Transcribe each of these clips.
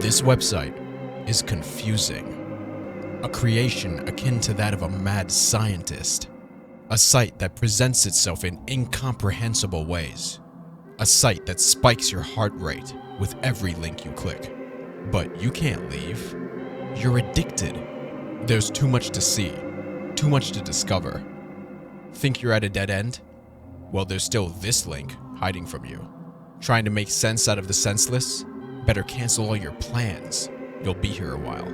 This website is confusing, a creation akin to that of a mad scientist, a site that presents itself in incomprehensible ways, a site that spikes your heart rate with every link you click. But you can't leave. You're addicted. There's too much to see, too much to discover. Think you're at a dead end? Well, there's still this link hiding from you. Trying to make sense out of the senseless? Better cancel all your plans. You'll be here a while.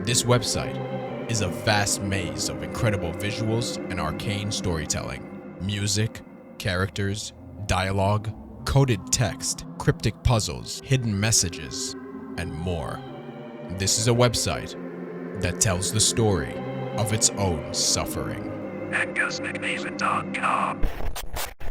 This website is a vast maze of incredible visuals and arcane storytelling. Music, characters, dialogue, coded text, cryptic puzzles, hidden messages, and more. This is a website that tells the story of its own suffering. AngusMcMason.com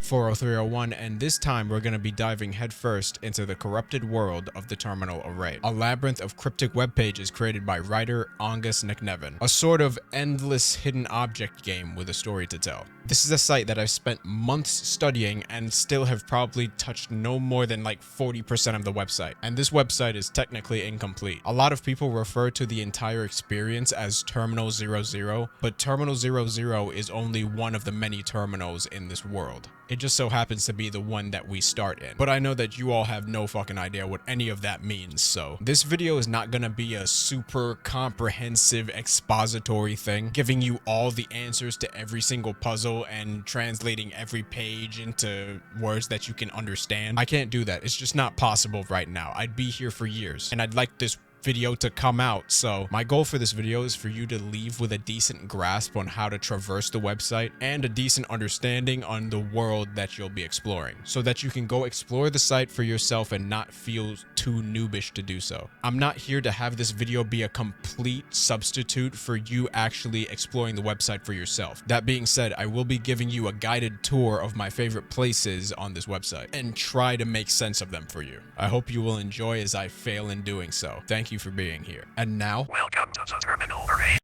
40301, and this time we're going to be diving headfirst into the corrupted world of the terminal array, a labyrinth of cryptic web pages created by writer Angus McNevin, a sort of endless hidden object game with a story to tell. This is a site that I've spent months studying and still have probably touched no more than like 40% of the website, and this website is technically incomplete. A lot of people refer to the entire experience as Terminal 00, but Terminal 00 is only one of the many terminals in this world. It just so happens to be the one that we start in. But I know that you all have no fucking idea what any of that means, so this video is not gonna be a super comprehensive expository thing, giving you all the answers to every single puzzle and translating every page into words that you can understand. I can't do that. It's just not possible right now. I'd be here for years, and I'd like this video to come out. So my goal for this video is for you to leave with a decent grasp on how to traverse the website and a decent understanding on the world that you'll be exploring, so that you can go explore the site for yourself and not feel too noobish to do so. I'm not here to have this video be a complete substitute for you actually exploring the website for yourself. That being said, I will be giving you a guided tour of my favorite places on this website and try to make sense of them for you. I hope you will enjoy as I fail in doing so. Thank you for being here. And now, welcome to the terminal array.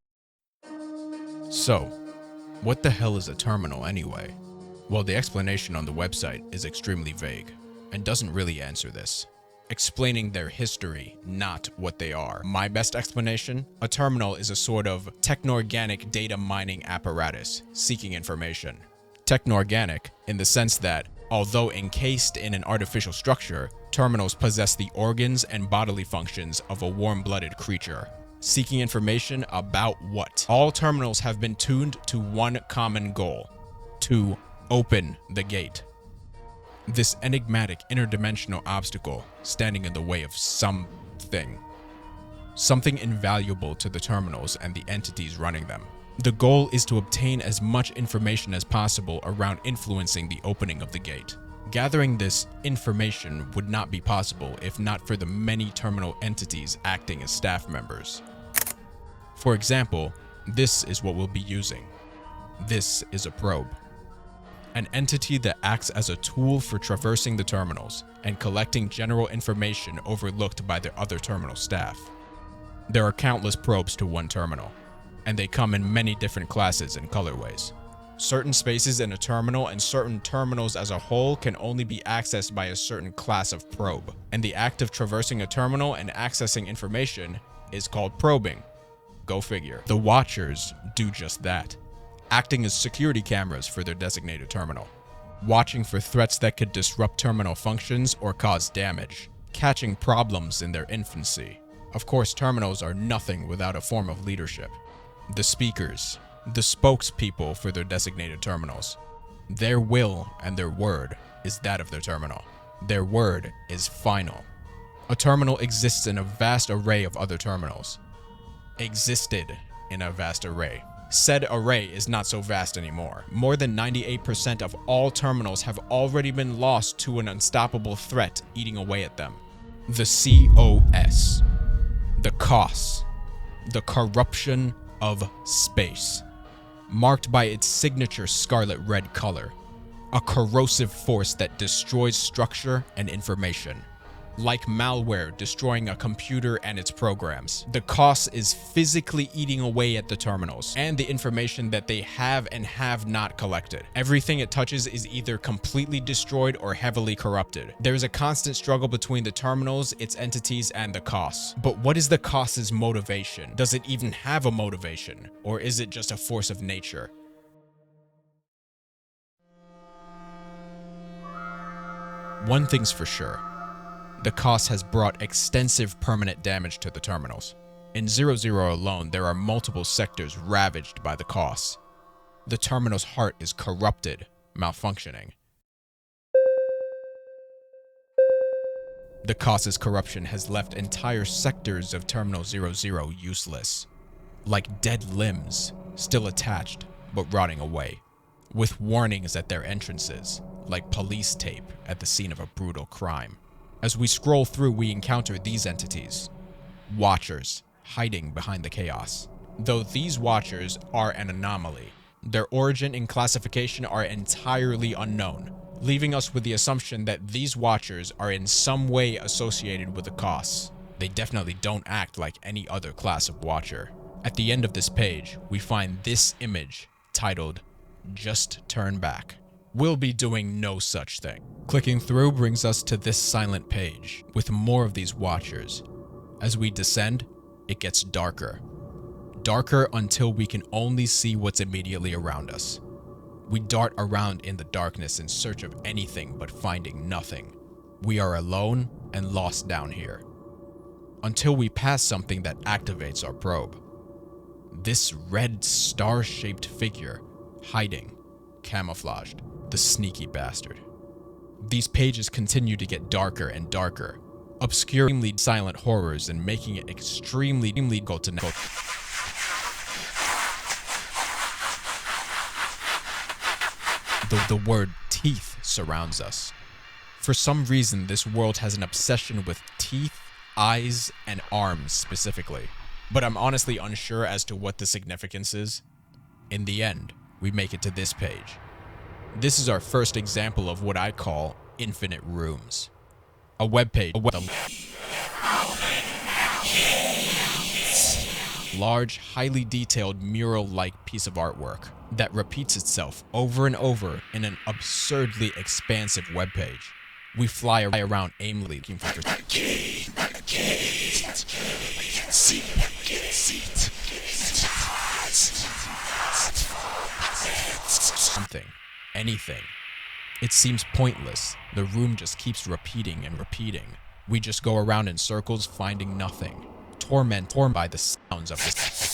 So, what the hell is a terminal anyway? Well, the explanation on the website is extremely vague and doesn't really answer this, explaining their history, not what they are. My best explanation: a terminal is a sort of techno-organic data mining apparatus seeking information. Techno-organic in the sense that, although encased in an artificial structure, terminals possess the organs and bodily functions of a warm-blooded creature. Seeking information about what? All terminals have been tuned to one common goal: to open the gate. This enigmatic interdimensional obstacle standing in the way of something invaluable to the terminals and the entities running them. The goal is to obtain as much information as possible around influencing the opening of the gate. Gathering this information would not be possible if not for the many terminal entities acting as staff members. For example, this is what we'll be using. This is a probe, an entity that acts as a tool for traversing the terminals and collecting general information overlooked by the other terminal staff. There are countless probes to one terminal, and they come in many different classes and colorways. Certain spaces in a terminal and certain terminals as a whole can only be accessed by a certain class of probe, and the act of traversing a terminal and accessing information is called probing. Go figure. The Watchers do just that, acting as security cameras for their designated terminal, watching for threats that could disrupt terminal functions or cause damage, catching problems in their infancy. Of course, terminals are nothing without a form of leadership. The speakers, the spokespeople for their designated terminals. Their will and their word is that of their terminal. Their word is final. A terminal exists in a vast array of other terminals. Existed in a vast array. Said array is not so vast anymore. More than 98% of all terminals have already been lost to an unstoppable threat eating away at them. The COS. The COS. The corruption of space. Marked by its signature scarlet red color, a corrosive force that destroys structure and information. like malware destroying a computer and its programs. The COS is physically eating away at the terminals and the information that they have and have not collected. Everything it touches is either completely destroyed or heavily corrupted. There is a constant struggle between the terminals, its entities, and the COS. But what is the COS's motivation? Does it even have a motivation? Or is it just a force of nature? One thing's for sure. The COS has brought extensive permanent damage to the terminals. In 00 alone, there are multiple sectors ravaged by the COS. The terminal's heart is corrupted, malfunctioning. The COS's corruption has left entire sectors of Terminal 00 useless, like dead limbs, still attached but rotting away, with warnings at their entrances, like police tape at the scene of a brutal crime. As we scroll through, we encounter these entities, Watchers, hiding behind the chaos. Though these Watchers are an anomaly, their origin and classification are entirely unknown, leaving us with the assumption that these Watchers are in some way associated with the COS. They definitely don't act like any other class of Watcher. At the end of this page, we find this image titled, "Just Turn Back." We'll be doing no such thing. Clicking through brings us to this silent page with more of these Watchers. As we descend, it gets darker. Darker until we can only see what's immediately around us. We dart around in the darkness in search of anything but finding nothing. We are alone and lost down here. Until we pass something that activates our probe. This red star-shaped figure, hiding, camouflaged. The sneaky bastard. These pages continue to get darker and darker, obscuring silent horrors and making it extremely difficult to know. The word teeth surrounds us. For some reason, this world has an obsession with teeth, eyes, and arms specifically. But I'm honestly unsure as to what the significance is. In the end, we make it to this page. This is our first example of what I call infinite rooms. A webpage with a large, highly detailed mural-like piece of artwork that repeats itself over and over in an absurdly expansive webpage. We fly around aimlessly looking for something. Anything. It seems pointless. The room just keeps repeating and repeating. We just go around in circles finding nothing. Tormented by the sounds of this.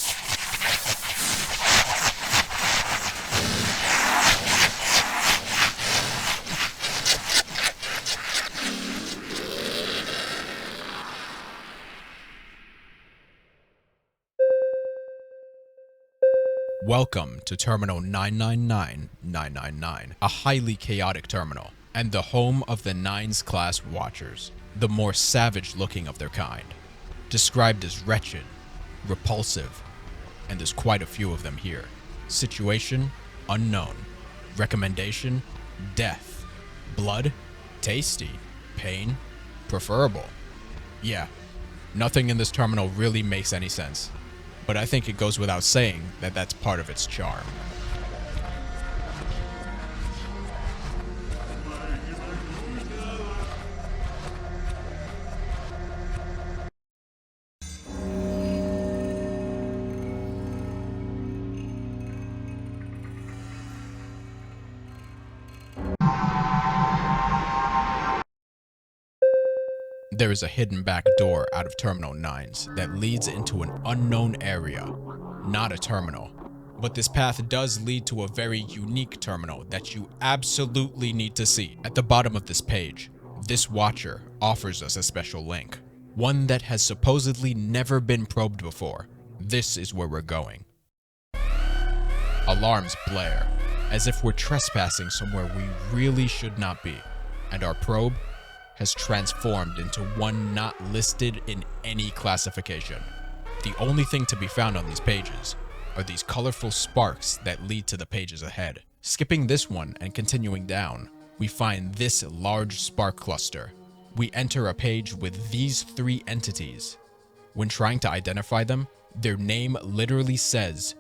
Welcome to Terminal 999999, a highly chaotic terminal, and the home of the Nines class Watchers, the more savage looking of their kind. Described as wretched, repulsive, and there's quite a few of them here. Situation, unknown. Recommendation, death. Blood, tasty. Pain, preferable. Yeah, nothing in this terminal really makes any sense. But I think it goes without saying that that's part of its charm. There is a hidden back door out of Terminal 9's that leads into an unknown area, not a terminal. But this path does lead to a very unique terminal that you absolutely need to see. At the bottom of this page, this Watcher offers us a special link, one that has supposedly never been probed before. This is where we're going. Alarms blare, as if we're trespassing somewhere we really should not be, and our probe has transformed into one not listed in any classification. The only thing to be found on these pages are these colorful sparks that lead to the pages ahead. Skipping this one and continuing down, we find this large spark cluster, we enter a page with these three entities. When trying to identify them, their name literally says,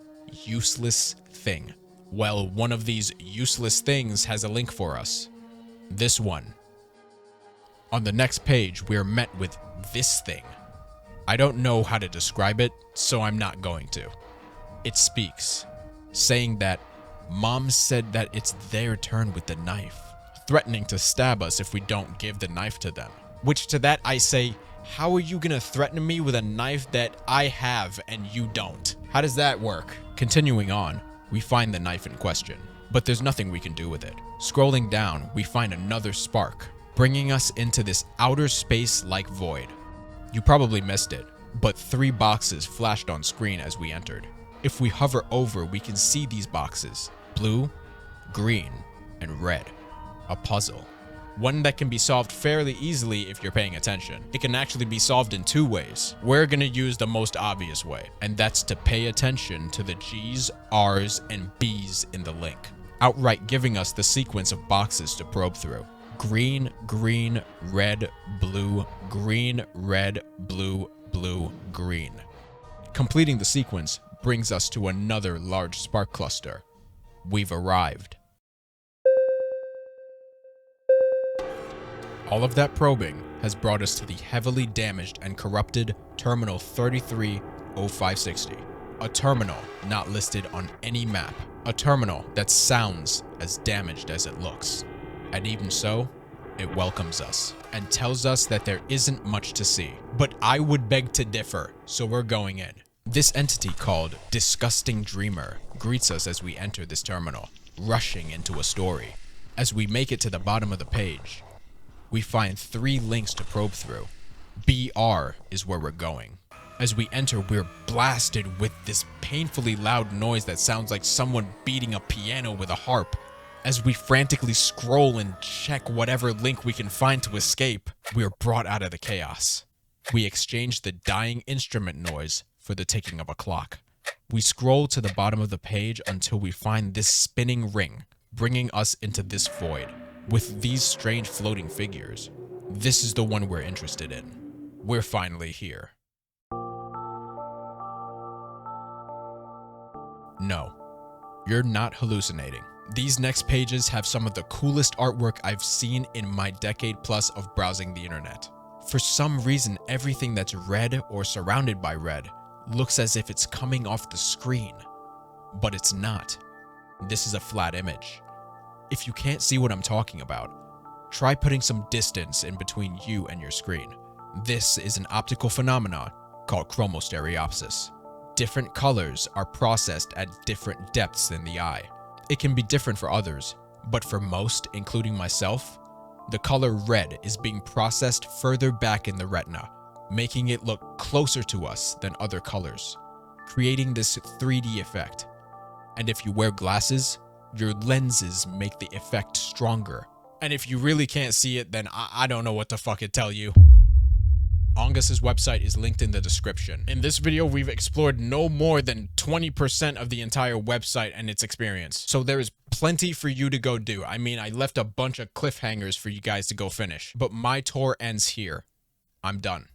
useless thing. Well, one of these useless things has a link for us. This one. On the next page, we are met with this thing. I don't know how to describe it, so I'm not going to. It speaks, saying that Mom said that it's their turn with the knife, threatening to stab us if we don't give the knife to them. Which to that I say, how are you gonna threaten me with a knife that I have and you don't? How does that work? Continuing on, we find the knife in question, but there's nothing we can do with it. Scrolling down, we find another spark, bringing us into this outer space-like void. You probably missed it, but 3 boxes flashed on screen as we entered. If we hover over, we can see these boxes: blue, green, and red. A puzzle. One that can be solved fairly easily if you're paying attention. It can actually be solved in 2 ways. We're gonna use the most obvious way, and that's to pay attention to the G's, R's, and B's in the link, outright giving us the sequence of boxes to probe through. Green, green, red, blue, green, red, blue, blue, green. Completing the sequence brings us to another large spark cluster. We've arrived. All of that probing has brought us to the heavily damaged and corrupted Terminal 330560. A terminal not listed on any map. A terminal that sounds as damaged as it looks. And even so, it welcomes us and tells us that there isn't much to see. But I would beg to differ, so we're going in. This entity called Disgusting Dreamer greets us as we enter this terminal, rushing into a story. As we make it to the bottom of the page, we find 3 links to probe through. BR is where we're going. As we enter, we're blasted with this painfully loud noise that sounds like someone beating a piano with a harp. As we frantically scroll and check whatever link we can find to escape, we are brought out of the chaos. We exchange the dying instrument noise for the ticking of a clock. We scroll to the bottom of the page until we find this spinning ring, bringing us into this void with these strange floating figures. This is the one we're interested in. We're finally here. No, you're not hallucinating. These next pages have some of the coolest artwork I've seen in my decade plus of browsing the internet. For some reason, everything that's red or surrounded by red looks as if it's coming off the screen, but it's not. This is a flat image. If you can't see what I'm talking about, try putting some distance in between you and your screen. This is an optical phenomenon called chromostereopsis. Different colors are processed at different depths in the eye. It can be different for others, but for most, including myself, the color red is being processed further back in the retina, making it look closer to us than other colors, creating this 3D effect. And if you wear glasses, your lenses make the effect stronger. And if you really can't see it, then I don't know what to fucking tell you. Angus's website is linked in the description. In this video, we've explored no more than 20% of the entire website and its experience. So there is plenty for you to go do. I mean, I left a bunch of cliffhangers for you guys to go finish. But my tour ends here. I'm done.